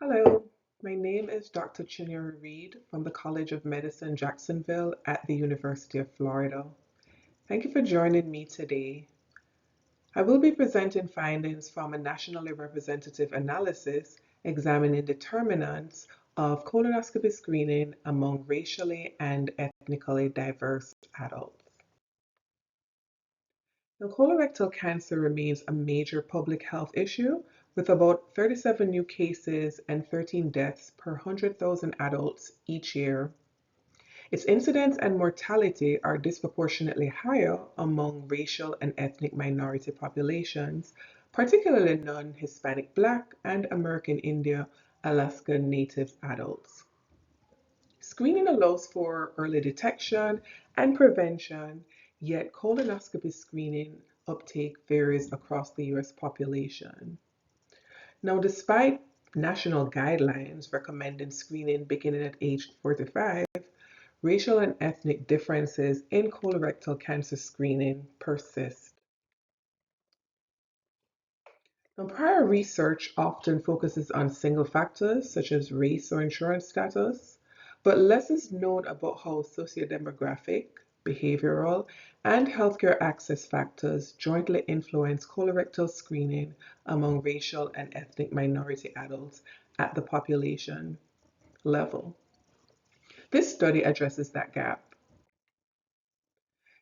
Hello, my name is Dr. Chinyere Reid from the College of Medicine, Jacksonville at the University of Florida. Thank you for joining me today. I will be presenting findings from a nationally representative analysis examining determinants of colonoscopy screening among racially and ethnically diverse adults. Now, colorectal cancer remains a major public health issue with about 37 new cases and 13 deaths per 100,000 adults each year. Its incidence and mortality are disproportionately higher among racial and ethnic minority populations, particularly non-Hispanic Black and American Indian Alaska Native adults. Screening allows for early detection and prevention, yet colonoscopy screening uptake varies across the US population. Now, despite national guidelines recommending screening beginning at age 45, racial and ethnic differences in colorectal cancer screening persist. Now, prior research often focuses on single factors such as race or insurance status, but less is known about how sociodemographic, behavioral, and healthcare access factors jointly influence colorectal screening among racial and ethnic minority adults at the population level. This study addresses that gap.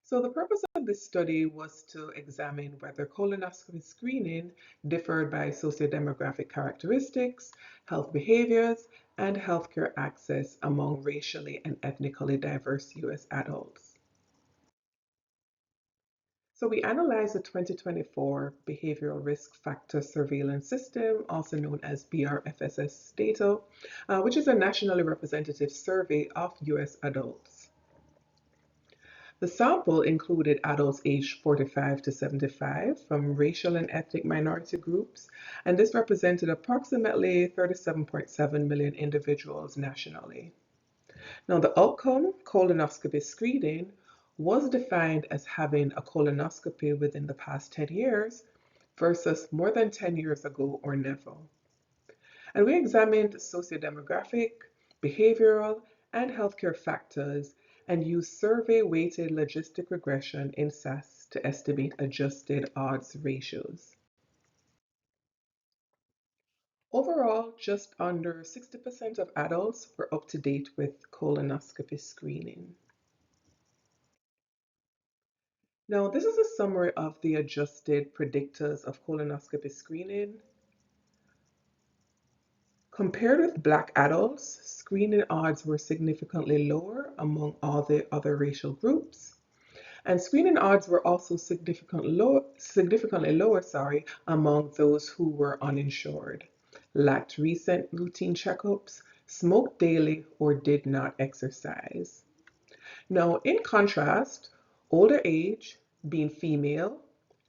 So the purpose of this study was to examine whether colonoscopy screening differed by sociodemographic characteristics, health behaviors, and healthcare access among racially and ethnically diverse US adults. So we analyzed the 2024 Behavioral Risk Factor Surveillance System, also known as BRFSS data, which is a nationally representative survey of US adults. The sample included adults aged 45 to 75 from racial and ethnic minority groups, and this represented approximately 37.7 million individuals nationally. Now, the outcome, colonoscopy screening, was defined as having a colonoscopy within the past 10 years versus more than 10 years ago or never. And we examined sociodemographic, behavioral, and healthcare factors and used survey-weighted logistic regression in SAS to estimate adjusted odds ratios. Overall, just under 60% of adults were up to date with colonoscopy screening. Now, this is a summary of the adjusted predictors of colonoscopy screening. Compared with Black adults, screening odds were significantly lower among all the other racial groups. And screening odds were also significantly lower, among those who were uninsured, lacked recent routine checkups, smoked daily, or did not exercise. Now, in contrast, older age, being female,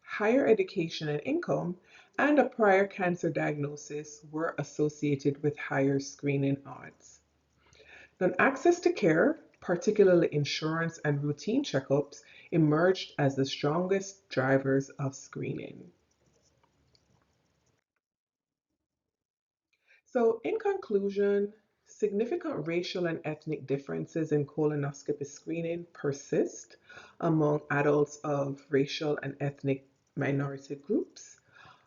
higher education and income, and a prior cancer diagnosis were associated with higher screening odds. Then access to care, particularly insurance and routine checkups, emerged as the strongest drivers of screening. So, in conclusion, significant racial and ethnic differences in colonoscopy screening persist among adults of racial and ethnic minority groups.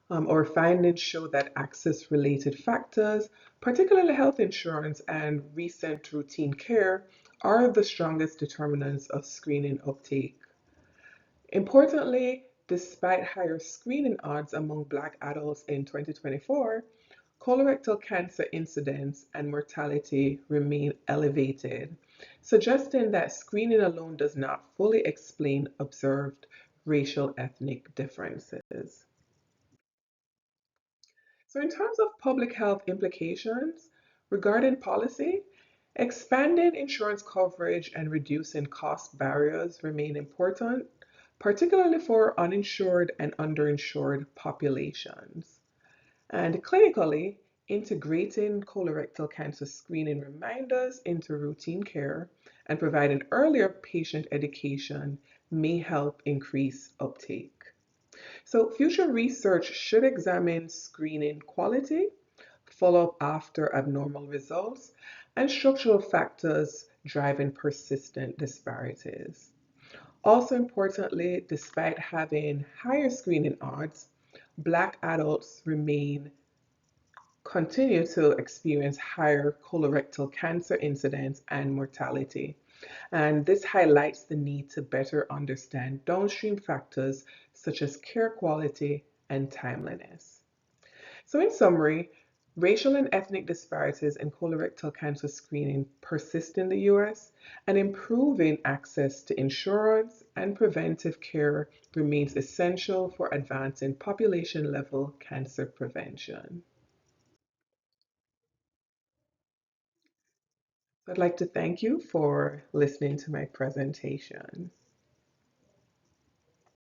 Our findings show that access-related factors, particularly health insurance and recent routine care, are the strongest determinants of screening uptake. Importantly, despite higher screening odds among Black adults in 2024, colorectal cancer incidence and mortality remain elevated, suggesting that screening alone does not fully explain observed racial ethnic differences. So, in terms of public health implications regarding policy, expanding insurance coverage and reducing cost barriers remain important, particularly for uninsured and underinsured populations. And clinically, integrating colorectal cancer screening reminders into routine care and providing earlier patient education may help increase uptake. So future research should examine screening quality, follow-up after abnormal results, and structural factors driving persistent disparities. Also importantly, despite having higher screening odds, Black adults continue to experience higher colorectal cancer incidence and mortality. And this highlights the need to better understand downstream factors such as care quality and timeliness. So, in summary, racial and ethnic disparities in colorectal cancer screening persist in the US, and improving access to insurance and preventive care remains essential for advancing population level cancer prevention. I'd like to thank you for listening to my presentation.